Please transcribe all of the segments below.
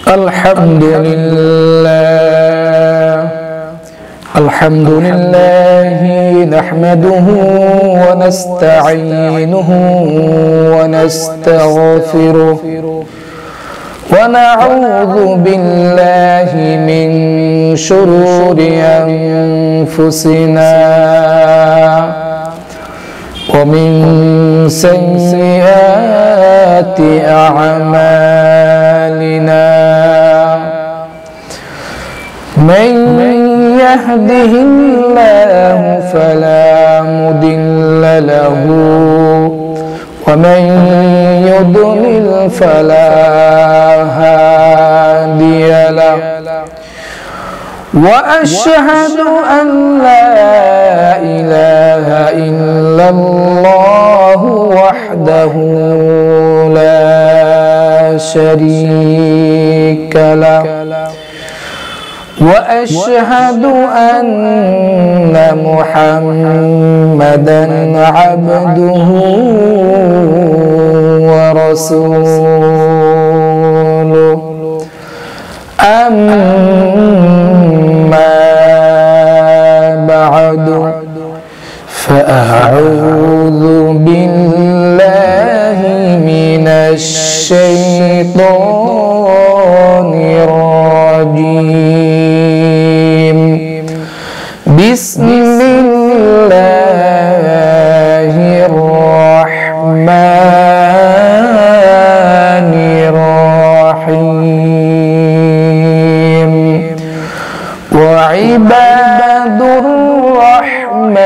الحمد لله نحمده ونستعينه ونستغفره ونعوذ بالله من شرور أنفسنا ومن سيئات أعمالنا من يهده الله فلا مضل له ومن يضلل فلا هادي له وأشهد أن لا إله إلا الله وحده لا شريك له وأشهد أن محمدًا عبده ورسوله أما بعد فأعوذ بالله من الشيطان الرجيم بسم الله الرحمن الرحيم وعباد الرحمن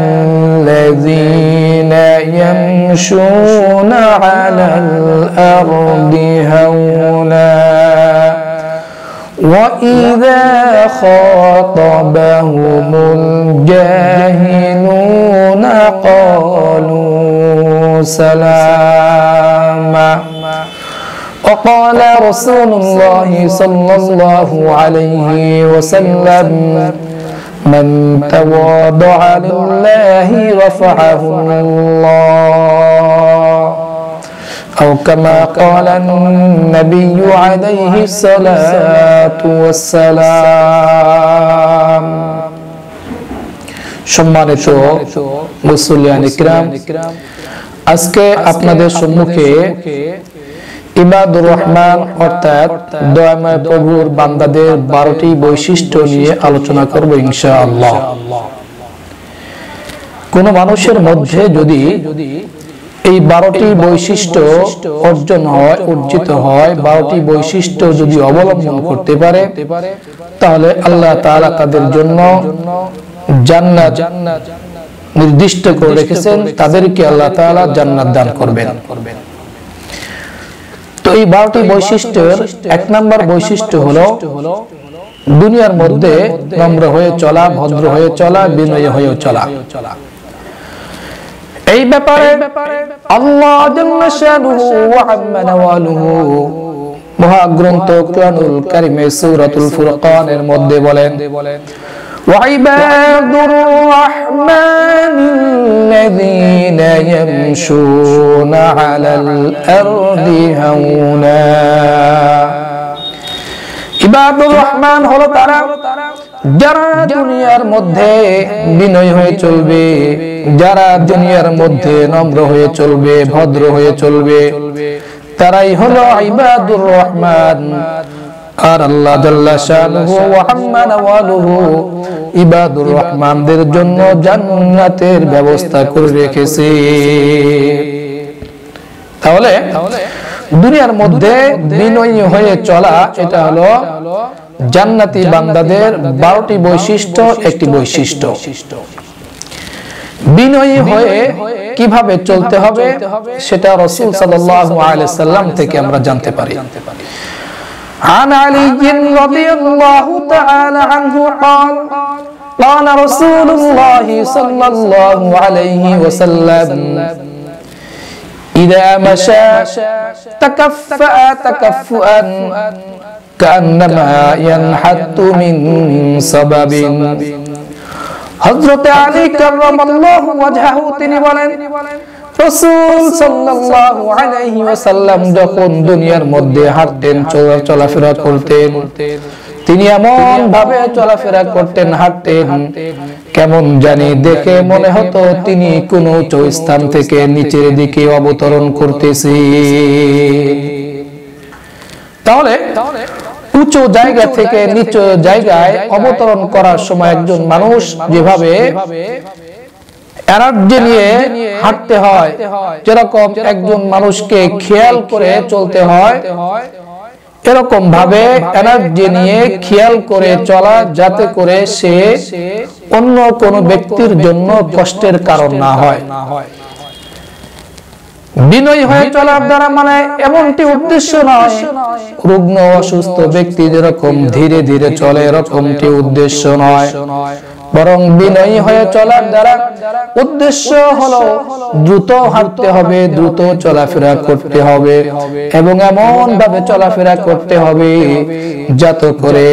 الذين يمشون على الأرض هونا وإذا خاطبهم الجاهلون قالوا سلاما وقال رسول الله صلى الله عليه وسلم من تواضع لله رفعه الله أو كما قال النبي عليه الصلاة والسلام সম্মানিত মুসল্লিয়ান ইকরাম, আজকে আপনাদের সম্মুখে ইবাদুর রহমান অর্থাৎ দয়াময় প্রভুর বান্দাদের 12টি বৈশিষ্ট্য নিয়ে আলোচনা করব ইনশাআল্লাহ। কোন মানুষের মধ্যে যদি এই 12টি বৈশিষ্ট্য অর্জিত হয় 12টি বৈশিষ্ট্য যদি অবলম্বন করতে পারে, তাহলে আল্লাহ তাআলা তাদের জন্য জান্নাত নির্দিষ্ট করে রেখেছেন, তাদেরকে আল্লাহ তাআলা জান্নাত দান করবেন। তো এই 12টি বৈশিষ্ট্যের 1 নম্বর বৈশিষ্ট্য হলো দুনিয়ার মধ্যে নম্র হয়ে চলা, ভদ্র হয়ে চলা, বিনয়ী হয়ে চলা। এই ব্যাপারে আল্লাহ জাল্লা শানুহু ওয়া আম্মা নাওয়ালুহু মহাগ্রন্থ কুরআনুল কারীমে সূরাতুল ফুরকানের মধ্যে বলেন, وعباد الرحمن الذين يمشون على الأرض هونا ইবাদুর রহমান হলো তারা যারা দুনিয়ার মধ্যে বিনয়ী হয়ে চলবে, যারা দুনিয়ার মধ্যে নম্র হয়ে চলবে, ভদ্র হয়ে চলবে, তারাই হলো ইবাদুর রহমান। আর আল্লাহ জাল্লা শানুহু ওয়া আম্মা নাওয়ালুহু ইবাদুর রহমানদের জন্য জান্নাতের ব্যবস্থা করে রেখেছে। তাহলে দুনিয়ার মধ্যে বিনয়ী হয়ে চলা, এটা হলো জান্নাতি বান্দাদের 12টি বৈশিষ্ট্য একটি বৈশিষ্ট্য। বিনয়ী হয়ে কিভাবে চলতে হবে সেটা রাসূল সাল্লাল্লাহু আলাইহি ওয়াসাল্লাম থেকে আমরা জানতে পারি। عن علي رضي الله تعالى عنه قال قال رسول الله صلى الله عليه وسلم إذا مشى تكفأ تكفؤا كأنما ينحت من سبب হযরত আলী কাররামাল্লাহু ওয়াজহাহু তিনি বলেন রাসূল সাল্লাল্লাহু আলাইহি ওয়াসাল্লাম যখন দুনিয়ার মধ্যে হাঁটতেন, চলাফেরা করতেন, তিনি এমন ভাবে চলাফেরা করতেন, হাঁটতেন, কেমন জানি দেখে মনে হতো তিনি কোন উঁচু স্থান থেকে নিচের দিকে অবতরণ করতেছি। তাহলে উঁচু জায়গা থেকে নিচু জায়গায় অবতরণ করার সময় একজন মানুষ যেভাবে এনার্জি নিয়ে হাঁটতে হয়, যেরকম একজন মানুষকে খেয়াল করে চলতে হয়, এরকম ভাবে এনার্জি নিয়ে খেয়াল করে চলা, যাতে করে সে অন্য কোন ব্যক্তির জন্য কষ্টের কারণ না হয়। বিনয়ী হয়ে চলার দ্বারা মানে এমনটি উদ্দেশ্য নয় রুগ্ন অসুস্থ ব্যক্তি যেরকম ধীরে ধীরে চলে এরকমটি উদ্দেশ্য নয়, বরং বিনয়ী হয়ে চলার দ্বারা উদ্দেশ্য হলো দ্রুত হাঁটতে হবে, দ্রুত চলাফেরা করতে হবে এবং এমন ভাবে চলাফেরা করতে হবে যাতে করে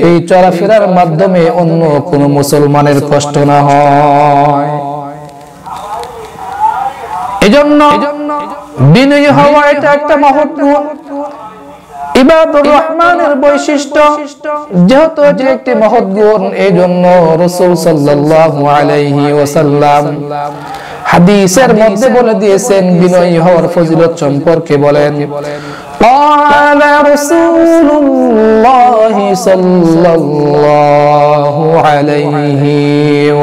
এই চলাফেরার মাধ্যমে অন্য কোনো মুসলমানের কষ্ট না হয়। এজন্য বিনয়ী হওয়া এটা একটা মহৎ গুণ, ইবাদুর রহমানের বৈশিষ্ট্য, যেহেতু এটি একটি মহৎ গুণ, এই জন্য রাসূল সাল্লাল্লাহু আলাইহি ওয়াসাল্লাম হাদিসের মধ্যে বলে দিয়েছেন বিনয়ী হওয়ার ফজিলত সম্পর্কে বলেন, قال رسول الله صلى الله عليه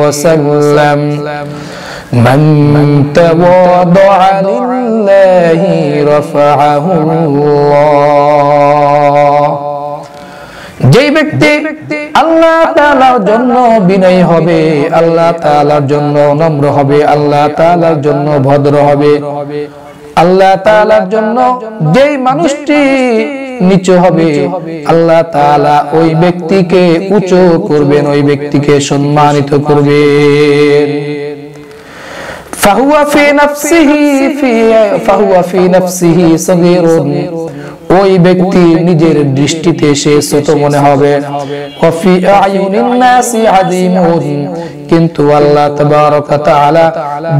وسلم من تواضع لله رفعه الله। যেই ব্যক্তি আল্লাহ তাআলার জন্য বিনয়ী হবে, আল্লাহ তাআলার জন্য নম্র হবে, আল্লাহ তাআলার জন্য ভদ্র হবে, আল্লাহ তাআলার জন্য যেই মানুষটি নিচু হবে, আল্লাহ তাআলা ওই ব্যক্তিকে উঁচু করবেন, ওই ব্যক্তিকে সম্মানিত করবেন। ফাহুয়া ফি নাফসিহি সগীরুন, ওই ব্যক্তি নিজের দৃষ্টিতে সে ছোট মনে হবে, ওয়া ফি আয়ুনিন নাসি আযীমুন, কিন্তু আল্লাহ তাবারক ওয়া তাআলা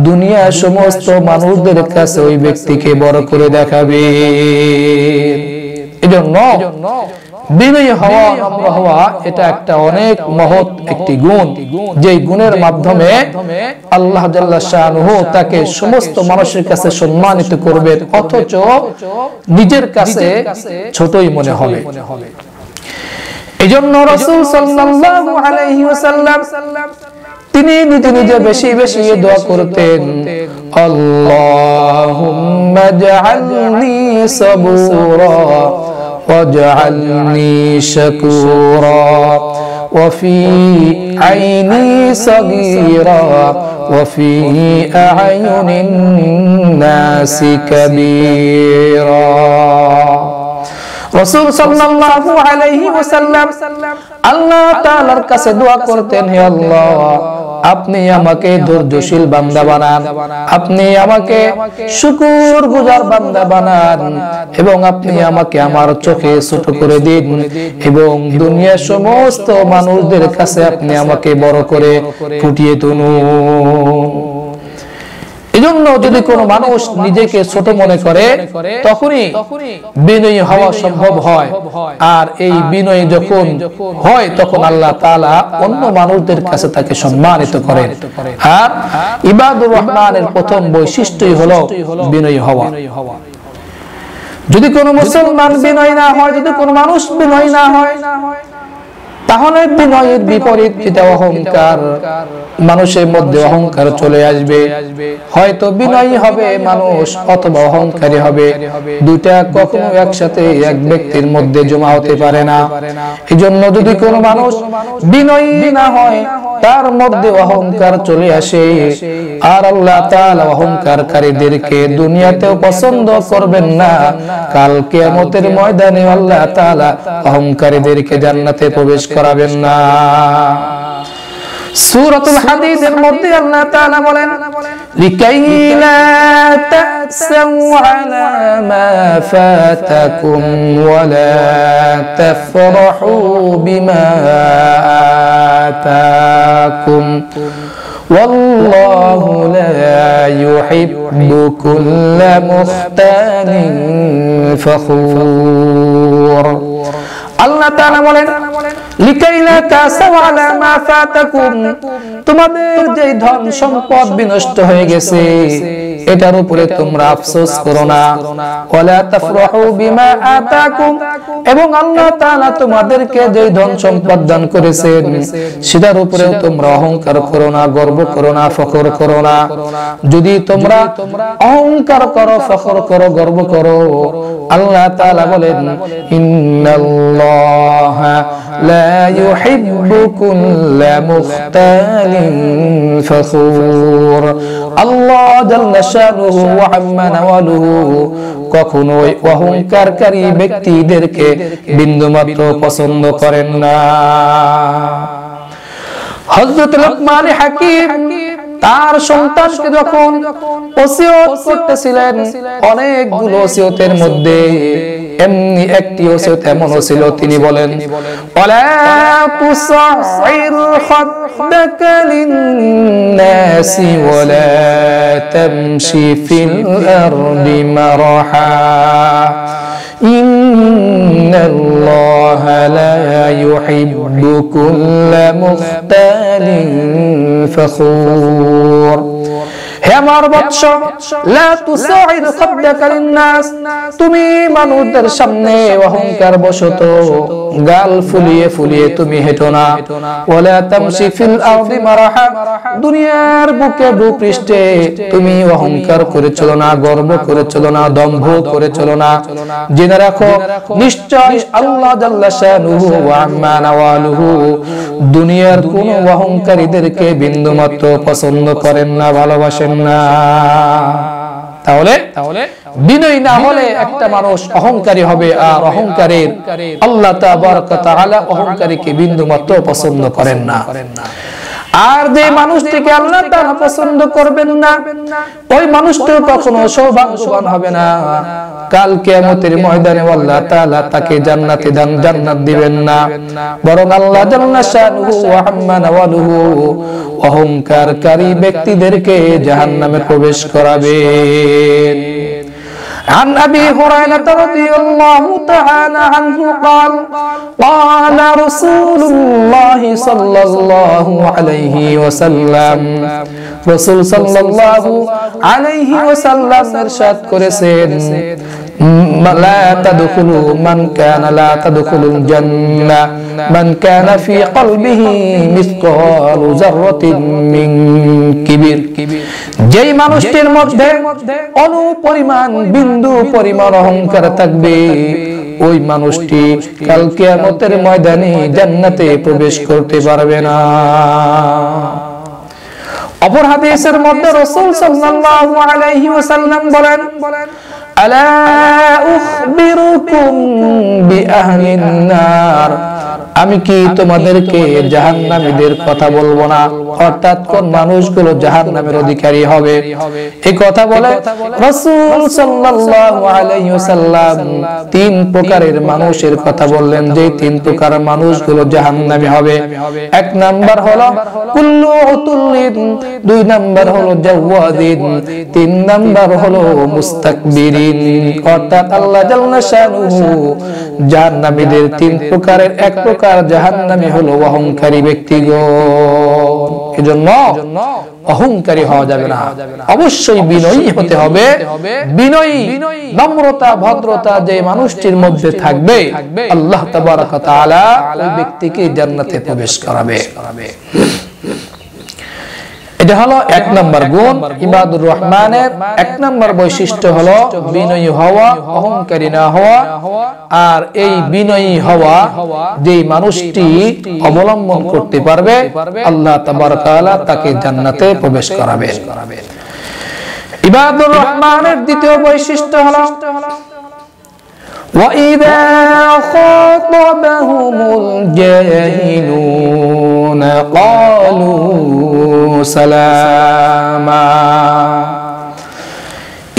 দুনিয়ার সমস্ত মানুষদের কাছে ওই ব্যক্তিকে বড় করে দেখাবে। এজন্য বিনয়ী হওয়া, নম্র হওয়া এটা একটা অনেক মহৎ একটি গুণ, যেই গুণের মাধ্যমে আল্লাহ জাল্লা শানুহু তাকে সমস্ত মানুষের কাছে সম্মানিত করবেন, অথচ নিজের কাছে ছোটই মনে হবে। এজন্য রাসূল সাল্লাল্লাহু আলাইহি ওয়াসাল্লাম তিনি নিজে নিজে বেশি বেশি দোয়া করতেন, আল্লাহুম্মা জাআলনি সাবুরা ওয়াজআলনি শাকুরা ওয়া ফি আইনি সাগীরা ওয়া ফি আ'য়ুনিন নাসি কাবীরা। রাসূল সাল্লাল্লাহু আলাইহি ওয়াসাল্লাম আল্লাহ তাআলার কাছে দোয়া করতেন, হে আল্লাহ, আপনি আমাকে ধৈর্যশীল বান্দা বানান, আপনি আমাকে শুকরগুজার বান্দা বানান, এবং আপনি আমাকে আমার চোখে ছোট করে দিন, এবং দুনিয়ার সমস্ত মানুষদের কাছে আপনি আমাকে বড় করে ফুটিয়ে তুলুন। এজন্য যদি কোনো মানুষ নিজেকে ছোট মনে করে তখনই বিনয়ী হওয়া সম্ভব হয়, আর এই বিনয়ী যখন হয় তখন আল্লাহ তাআলা অন্য মানুষদের কাছে তাকে সম্মানিত করেন। আর ইবাদুর রহমানের প্রথম বৈশিষ্ট্যই হলো বিনয়ী হওয়া। যদি কোনো মুসলমান বিনয়ী না হয়, যদি কোনো মানুষ বিনয়ী না হয়, তাহলে বিনয়ের বিপরীত যেটা অহংকার, মানুষের মধ্যে অহংকার চলে আসবে। হয়তো বিনয়ী হবে মানুষ অথবা অহংকারী হবে, দুইটা কখনো একসাথে এক ব্যক্তির মধ্যে জমা হতে পারে না। এজন্য যদি কোনো মানুষ বিনয়ী না হয়, তার মধ্যে অহংকার চলে আসে, আর আল্লাহ তাআলা অহংকারকারীদেরকে দুনিয়াতেও পছন্দ করবেন না, কাল কিয়ামতের ময়দানে আল্লাহ তাআলা অহংকারীদেরকে জান্নাতে প্রবেশ করাবেন না। সূরাতুল হাদীদের মধ্যে আল্লাহ তাআলা বলেন, লিকাই লা তাসাউ আলা মা ফাতাকুম ওয়া লা তাফরাহু বিমা আতাকুম ওয়াল্লাহু লা ইউহিব্বু কুল্লা মুখতালিন ফখুর। আল্লাহ তাআলা বলেন লিকাইলা তাসাউ আলা মা ফাতাকুম, তোমাদের যে ধন সম্পদ বিনষ্ট হয়ে গেছে এটার উপরে তোমরা আফসোস করো না। ওয়ালা তাফরাহু বিমা আতাকুম, এবং আল্লাহ তাআলা তোমাদেরকে যে ধন সম্পদ দান করেছেন সেটার উপরে তোমরা অহংকার করো না, গর্ব করো না, ফখর করো না। যদি তোমরা অহংকার করো, ফখর করো, গর্ব করো, আল্লাহ তাআলা বলেন ইন্নাল্লাহা লা ইউহিব্বু কুল্লা মুখতালিন ফখুর। আল্লাহ জাল্লা শানুহু ওয়া আম্মা নাওয়ালুহু কখনোই অহংকারকারী ব্যক্তিদেরকে বিন্দুমাত্র পছন্দ করেন না। হযরত লুকমান হাকিম তার সন্তানকে যখন ওসিয়ত করতেছিলেন, অনেকগুলো ওসিয়তের মধ্যে এমনি একটি ওসিয়ত এমন ছিল, তিনি বলেন ওয়ালা তুসাইর খাদ্দাকা লিন-নাসি ওয়ালা তামশি ফিল আরদি মারহা ইন্নাল্লাহা লা ইউহিব্বু কুল্লা মুখতালিন ফখুর। হে আমার বৎস, লা তুসাইর খাদ্দাকা লিন-নাস, তুমি মানুষদের সামনে অহংকার বশত গাল ফুলিয়ে ফুলিয়ে তুমি হেঁটো না। ওয়ালা তামশি ফিল আরদি মারহা, দুনিয়ার বুকে ভূপৃষ্ঠে তুমি অহংকার করে চলো না, গর্ব করে চলো না, দম্ভ করে চলো না। জেনে রাখো নিশ্চয় আল্লাহ জাল্লা শানুহু ওয়া আম্মা নাওয়ালুহু দুনিয়ার কোন অহংকারীদেরকে বিন্দুমাত্র পছন্দ করেন না, ভালোবাসেন না। তাহলে বিনয়ী না হলে একটা মানুষ অহংকারী হবে, আর অহংকারের আল্লাহ তাবারক ওয়া তাআলা অহংকারীকে বিন্দুমাত্র পছন্দ করেন না। আর যে মানুষটিকে আল্লাহ তাআলা পছন্দ করবেন না, ওই মানুষটি কখনো সৌভাগ্যবান হবে না। কাল কিয়ামতের ময়দানে আল্লাহ তাআলা তাকে জান্নাত দিবেন না, বরং আল্লাহ জাল্লা শানুহু ওয়া আম্মা নাওয়ালুহু অহংকারকারী ব্যক্তিদেরকে জাহান্নামে প্রবেশ করাবেন। عن أبي هريرة رضي الله تعالى عنه قال قال رسول الله صلى الله عليه وسلم رسول صلى الله عليه وسلم ارشاد করেছেন لا تدخلوا من كان لا تدخلوا الجنة من كان في قلبه مثقال ذرة من كبر। যেই মানুষটির মধ্যে অনুপরিমাণ বিন্দু পরিমাণ অহংকার থাকবে, ওই মানুষটি কাল কিয়ামতের ময়দানে জান্নাতে প্রবেশ করতে পারবে না। অপর হাদিসের মধ্যে রাসূল সাল্লাল্লাহু আলাইহি ওয়াসাল্লাম বলেন আলা উখবিরুকুম বিআহলিন নার, আমি কি তোমাদেরকে জাহান্নামীদের কথা বলবো না? অর্থাৎ কোন মানুষগুলো জাহান্নামের অধিকারী হবে, এই কথা বলে রাসূল সাল্লাল্লাহু আলাইহি ওয়াসাল্লাম তিন প্রকারের মানুষের কথা বললেন, যে তিন প্রকার মানুষগুলো জাহান্নামী হবে। এক নাম্বার হলো কুল্লু উতুল্লিন, দুই নাম্বার হলো জাওয়াদিন, তিন নাম্বার হলো মুস্তাকবিরিন। অর্থাৎ আল্লাহ জাল্লা শানুহু জাহান্নামীদের তিন প্রকারের এক প্রকার জাহান্নামী হলো অহংকারী ব্যক্তিগণ। এজন্য অহংকারী হওয়া যাবে না, অবশ্যই বিনয়ী হতে হবে। বিনয়ী, নম্রতা, ভদ্রতা যে মানুষটির মধ্যে থাকবে, আল্লাহ তাবারক ওয়া তাআলা ওই ব্যক্তিকে জান্নাতে প্রবেশ করাবে। এটা হলো এক নাম্বার গুণ। ইবাদুর রহমানের এক নাম্বার বৈশিষ্ট্য হলো বিনয়ী হওয়া, অহংকারী না হওয়া। আর এই বিনয়ী হওয়া যে মানুষটি অবলম্বন করতে পারবে, আল্লাহ তাবারক ওয়া তাআলা তাকে জান্নাতে প্রবেশ করাবে। ইবাদুর রহমানের দ্বিতীয় বৈশিষ্ট্য হলো وَإِذَا خَاطَبَهُمُ الْجَاهِلُونَ قَالُوا سَلَامًا।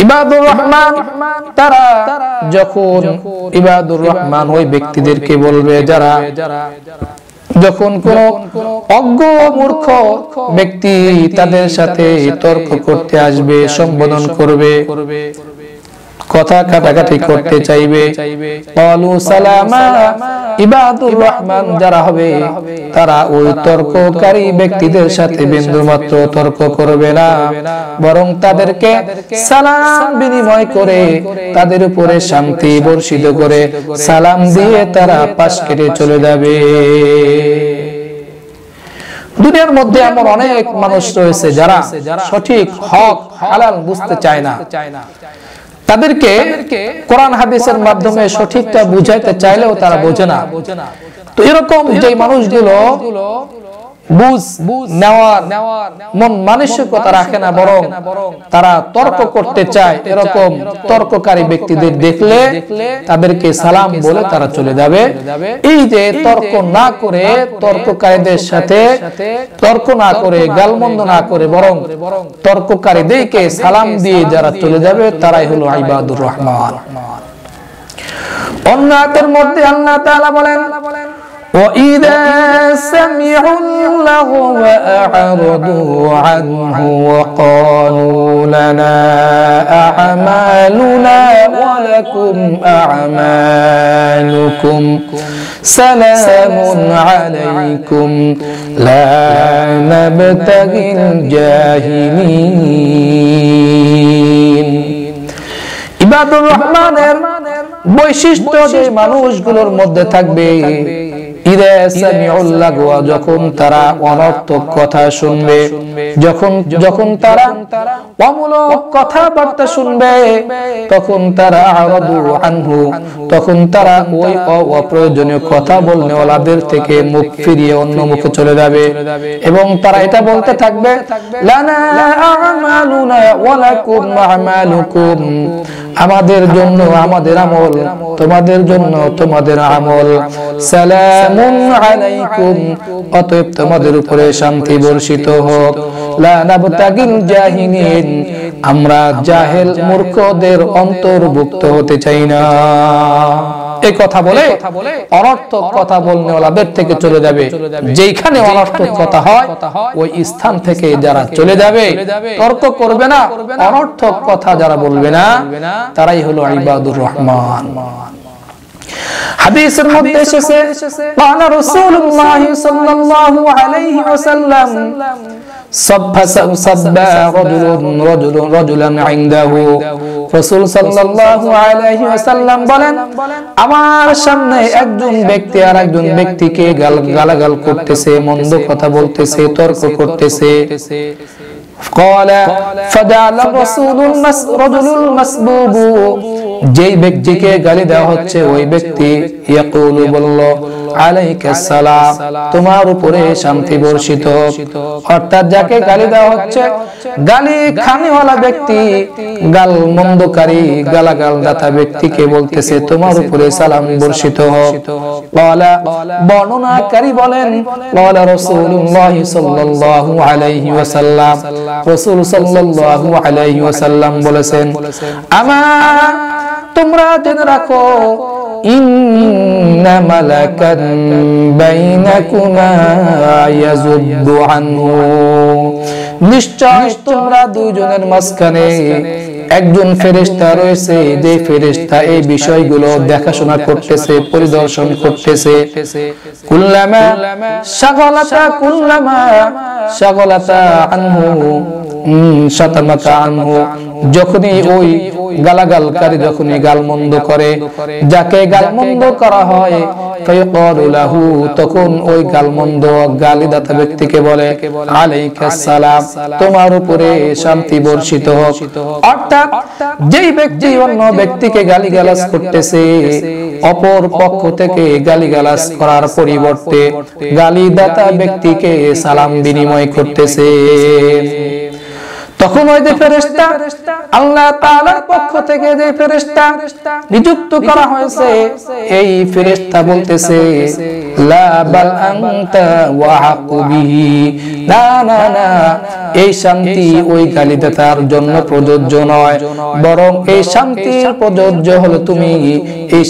ইবাদুর রহমান তারা যখন ইবাদুর রহমান ওই ব্যক্তিদেরকে বলবে যারা যখন কোন অজ্ঞ মূর্খ ব্যক্তি তাদের সাথে তর্ক করতে আসবে, সম্বোধন করবে, কথা কাটাকাটি করতে চাইবে, ক্বালু সালামা, ইবাদুর রহমান যারা হবে তারা ওই তর্ককারী ব্যক্তিদের সাথে বিন্দুমাত্র তর্ক করবে না, বরং তাদেরকে সালাম বিনিময় করে তাদের উপরে শান্তি বর্ষিত করে সালাম দিয়ে তারা পাশ কেটে চলে যাবে। দুনিয়ার মধ্যে এমন অনেক মানুষ রয়েছে যারা সঠিক হক হালাল বুঝতে চায় না, তাদেরকে কোরআন হাদিসের মাধ্যমে সঠিকটা বুঝাইতে চাইলেও তারা বোঝে না। তো এরকম যে মানুষগুলো বুঝ নেওয়ার মন মানসিকতা রাখে না, বরং তারা তর্ক করতে চায়, এরকম তর্ককারী ব্যক্তিদের দেখলে তাদেরকে সালাম বলে তারা চলে যাবে। এই যে তর্ক না করে, তর্ককারীদের সাথে তর্ক না করে, গালমন্দ না করে, বরং তর্ককারীদেরকে সালাম দিয়ে যারা চলে যাবে তারাই হলো ইবাদুর রহমান। অন্য আয়াতের মধ্যে আল্লাহ তাআলা বলেন, وَإِذَا سَمِعُوا اللَّغْوَ أَعْرَضُوا عَنْهُ وَقَالُوا لَنَا أَعْمَالُنَا وَلَكُمْ أَعْمَالُكُمْ سَلَامٌ عَلَيْكُمْ لَا نَبْتَغِي الْجَاهِلِينَ। ইবাদুর রহমানের বৈশিষ্ট্য যে মানুষগুলোর মধ্যে থাকবে, ইদা সামিউল লাগওয়া, যখন তারা অনর্থক কথা শুনবে, যখন তারা অমূলক কথাবার্তা শুনবে, তখন তারা আরাদু আনহু, তখন তারা ওই অপ্রয়োজনীয় কথা বলনেওয়ালাদের থেকে মুখ ফিরিয়ে অন্য মুখে চলে যাবে এবং তারা এটা বলতে থাকবে, লানা আমালুনা ওয়া লাকুম আমালুকুম, আমাদের জন্য আমাদের আমল, তোমাদের জন্য তোমাদের আমল, সালামুন আলাইকুম, অতএব তোমাদের উপরে শান্তি বর্ষিত হোক, লা নাবতাগিল জাহিলিন, আমরা জাহেল মূর্খদের অন্তর্ভুক্ত হতে চাই না। এই কথা বলে অনর্থক কথা বলনেওয়ালাদের থেকে চলে যাবে। যেখানে অনর্থক কথা হয় ওই স্থান থেকে যারা চলে যাবে, তর্ক করবে না, অনর্থক কথা যারা বলবে না, তারাই হলো ইবাদুর রহমান। হাদিসের মধ্যে এসেছে, قال رسول الله صلى الله عليه وسلم سب رجلا عنده, রাসূল সাল্লাল্লাহু আলাইহি ওয়াসাল্লাম বলেন, আমার সামনে একজন ব্যক্তি আর একজন ব্যক্তিকে গালাগাল করতেছে, মন্দ কথা বলতেছে, তর্ক করতেছে। قال فجعل الرجل المسبوب, যেই ব্যক্তিকে গালি দেওয়া হচ্ছে ওই ব্যক্তি ইয়াকুলু, বলল, আলাইকাস সালাম, তোমার উপরে শান্তি বর্ষিত। অর্থাৎ যাকে গালি দেওয়া হচ্ছে, গালি খানিওয়ালা ব্যক্তি, গাল মন্দকারী, গালাগাল দাতা ব্যক্তিকে বলতেছে তোমার উপরে সালাম বর্ষিত হোক। ক্বালা, বর্ণনাকারী বলেন, ক্বালা রাসূলুল্লাহ সাল্লাল্লাহু আলাইহি ওয়াসাল্লাম, রাসূল সাল্লাল্লাহু আলাইহি ওয়াসাল্লাম বলেছেন, আমা, তোমরা জেনে রাখো, ইন্না মালাকান বাইনাকুমা ইয়াযুদ্দু আনহু, নিশ্চয় তোমরা দুইজনের মাঝখানে একজন ফেরেশতা রয়েছে, যে ফেরেশতা এই বিষয়গুলো দেখাশোনা করতেছে, পরিদর্শন করতেছে। কুল্লামা শাগলাতা আনহু শাতামাতা আনহু, যখনই ওই গালাগালকারী যখনই গালমন্দ করে, যাকে গালমন্দ করা হয়, ফায়াকুলু লাহু, তখন ওই গালমন্দ গালিদাতা ব্যক্তিকে বলে, আলাইকাস সালাম, তোমার উপরে শান্তি বর্ষিত হোক। অর্থাৎ যেই ব্যক্তি অন্য ব্যক্তিকে গালিগালাজ করতেছে, অপর পক্ষ থেকে গালিগালাজ করার পরিবর্তে গালিদাতা ব্যক্তিকে সালাম বিনিময় করতেছে, তখন ওই যে ফেরেশতা, আল্লাহ তাআলার পক্ষ থেকে যে ফেরেশতা নিযুক্ত করা হয়েছে, এই ফেরেশতা বলতেছে, লা বাল আনতা ওয়া হাক্কু বিহি, না না না, এই শান্তি ওই গালিদাতার জন্য প্রযোজ্য নয়, বরং এই শান্তির প্রযোজ্য হলো তুমি, এই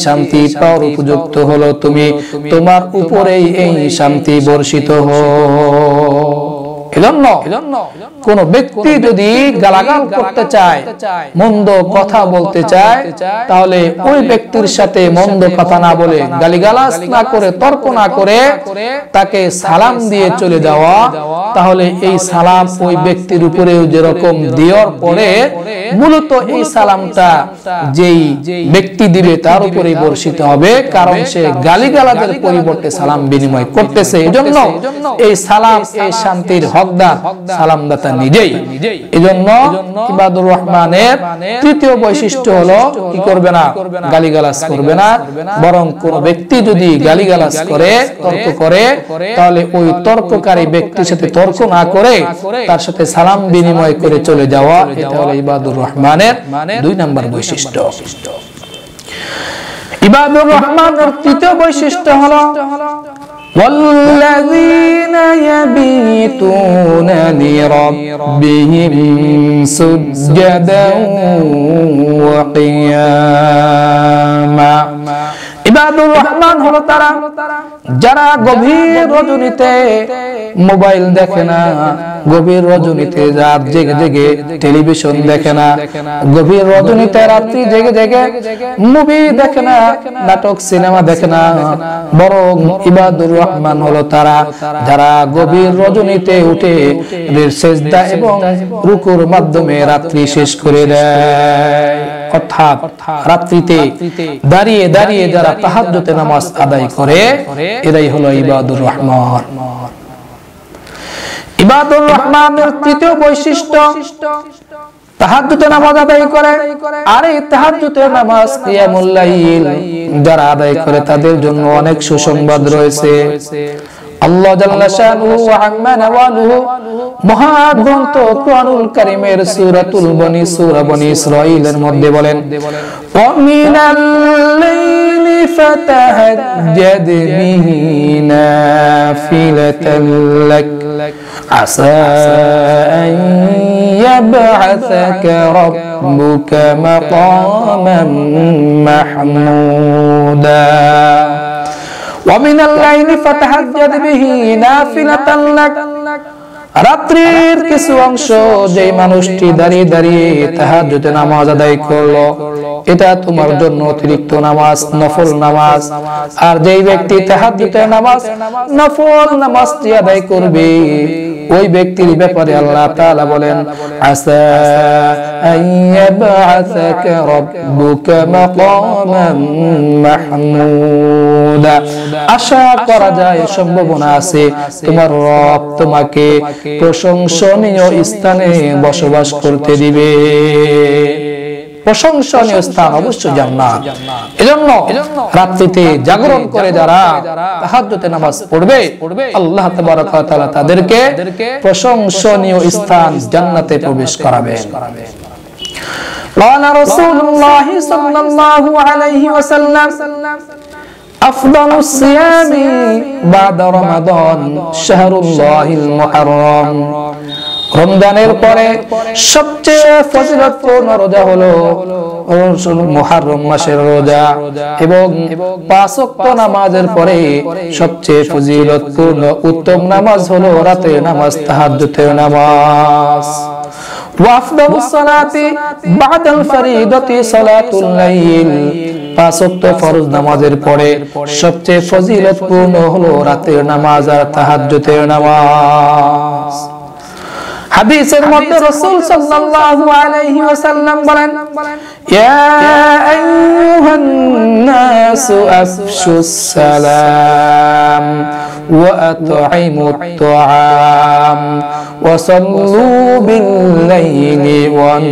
শান্তি পাওয়ার উপযুক্ত হলো তুমি, তোমার উপরেই এই শান্তি বর্ষিত হয়। এজন্য কোন ব্যক্তি যদি গালাগাল করতে চায়, মন্দ কথা বলতে চায়, তাহলে ওই ব্যক্তির সাথে মন্দ কথা না বলে, গালিগালাজ না করে, তর্ক না করে তাকে সালাম দিয়ে চলে যাওয়া, তাহলে এই সালাম ওই ব্যক্তির উপরেও যেরকম দেওয়ার পরে মূলত এই সালামটা যেই ব্যক্তি দিবে তার উপরেই বর্ষিত হবে, কারণ সে গালিগালাজের পরিবর্তে সালাম বিনিময় করতেছে। এজন্য এই সালাম, এই শান্তির হকদার সালামদাতা নিজেই। এজন্য ইবাদুর রহমানের তৃতীয় বৈশিষ্ট্য হলো কি করবে না, গালিগালাজ করবে না, বরং কোন ব্যক্তি যদি গালিগালাজ করে, তর্ক করে, তাহলে ওই তর্ককারী ব্যক্তির সাথে তর্ক না করে তার সাথে সালাম বিনিময় করে চলে যাওয়া, এটা হলো ইবাদুর রহমানের 2 নম্বর বৈশিষ্ট্য। ইবাদুর রহমানের তৃতীয় বৈশিষ্ট্য হলো والذين يبيتون لربهم سجدا وقياما। ইবাদুর রহমান হলো তারা যারা গভীর রজনীতে মোবাইল দেখে না, গভীর রজনীতে রাত জেগে জেগে টেলিভিশন দেখে না, গভীর রজনীতে রাত্রি জেগে জেগে মুভি দেখে না, নাটক সিনেমা দেখে না, বরং ইবাদুর রহমান হলো তারা যারা গভীর রজনীতে উঠে সিজদা এবং রুকুর মাধ্যমে রাত্রি শেষ করে দেয়। অর্থাৎ রাত্রিতে দাঁড়িয়ে দাঁড়িয়ে যারা তাহাজ্জুদের নামাজ আদায় করে, এরাই হলো ইবাদুর রহমান। ইবাদুর রহমানের তৃতীয় বৈশিষ্ট্য তাহাজ্জুদের নামাজ আদায় করে। আর এই তাহাজ্জুদের নামাজ কিয়ামুল লাইল যারা আদায় করে তাদের জন্য অনেক সুসংবাদ রয়েছে। আল্লাহ জাল্লা শানুহু ওয়া আম্মা নাওয়ালুহু মহাগ্রন্থ কুরআনুল কারীমের সূরাতুল বনী সূরা বনী ইসরাঈলের মধ্যে বলেন, ওয়া মিনাল লাইলি ফাতাহাজ্জাদ বিহি নাফিলাতান লাক আসা আন ইয়াবআসাকা রাব্বুকা মাকামান মাহমুদা। ومن الليل فتهجد به نافلة لك। রাত্রির কিছু অংশ যে মানুষটি দাঁড়িয়ে দাঁড়িয়ে তাহাজ্জুদের নামাজ আদায় করলো, এটা তোমার জন্য অতিরিক্ত নামাজ, নফল নামাজ। আর যেই ব্যক্তি তাহাজ্জুদের নামাজ, নফল নামাজটি আদায় করবে, ওই ব্যক্তির ব্যাপারে আল্লাহ তাআলা বলেন, আসা আইয়াবআসাকা রাব্বুকা মাকামান মাহমুদা। আশা করা যায়, সম্ভাবনা আছে তোমার রব তোমাকে প্রশংসনীয় স্থানে বসবাস করতে দিবে। প্রশংসনীয় স্থান অবশ্যই জান্নাত। এজন্য রাত্রিতে জাগরণ করে যারা তাহাজ্জুদের নামাজ পড়বে, আল্লাহ তাবারক ওয়া তাআলা তাদেরকে প্রশংসনীয় স্থান জান্নাতে প্রবেশ করাবেন। قال رسول الله صلى الله عليه وسلم أفضل الصيام بعد رمضان شهر الله المحرم। রমজানের পরে সবচেয়ে ফজিলতপূর্ণ রোজা হলো মুহররম মাসের রোজা, এবং 5 ওয়াক্ত নামাজের পরে সবচেয়ে ফজিলতপূর্ণ উত্তম নামাজ হলো রাতের নামাজ, তাহাজ্জুদের নামাজ। ওয়াফদালুস সালাতি বাদাল ফরিদাতি সালাতুল লাইল। 5 ওয়াক্ত ফরজ নামাজের পরে সবচেয়ে ফজিলতপূর্ণ হলো রাতের নামাজ আর তাহাজ্জুদের নামাজ। হাদিসের মধ্যে রাসূল সাল্লাল্লাহু আলাইহি ওয়াসাল্লাম বলেন, ইয়া আইয়ুহান নাসু আফশুস সালাম ওয়া আতঈমুত তুআম ওয়া সাল্লু বিল লাইলি ওয়ান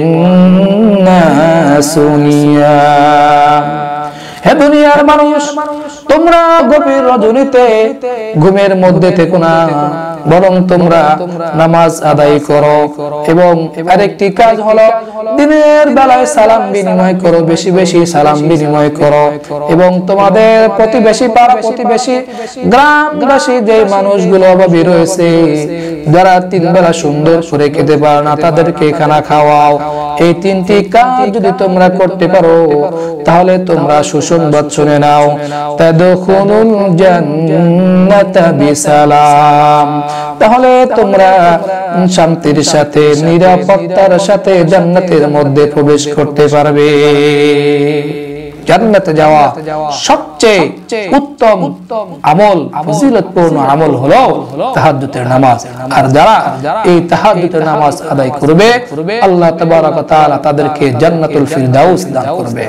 নাসু নিয়াম। হে দুনিয়ার মানুষ, তোমরা গভীর রজনীতে ঘুমের মধ্যে থেকো না, বরং তোমরা নামাজ আদায় করো। এবং আরেকটি কাজ হলো দিনের বেলায় সালাম বিনিময় করো, বেশি বেশি সালাম বিনিময় করো। এবং তোমাদের প্রতিবেশী, পাড়া প্রতিবেশী, গ্রামবাসী যে মানুষগুলো অভাবী রয়েছে, যারা তিন বেলা সুন্দর করে খেতে পারে না, তাদেরকে খানা খাওয়াও। এই তিনটি কাজ যদি তোমরা করতে পারো তাহলে তোমরা সুসংবাদ শুনে নাও, তাদখুলুল জান্নাতা বিসালাম, তাহলে তোমরা শান্তির সাথে নিরাপত্তার সাথে জান্নাতের মধ্যে প্রবেশ করতে পারবে। জান্নাতে যাওয়া সবচেয়ে উত্তম আমল, ফজিলতপূর্ণ আমল হলো তাহাজ্জুদের নামাজ। আর যারা এই তাহাজ্জুদের নামাজ আদায় করবে, আল্লাহ তাবারক ওয়া তাআলা তাদেরকে জান্নাতুল ফিরদাউস দান করবে।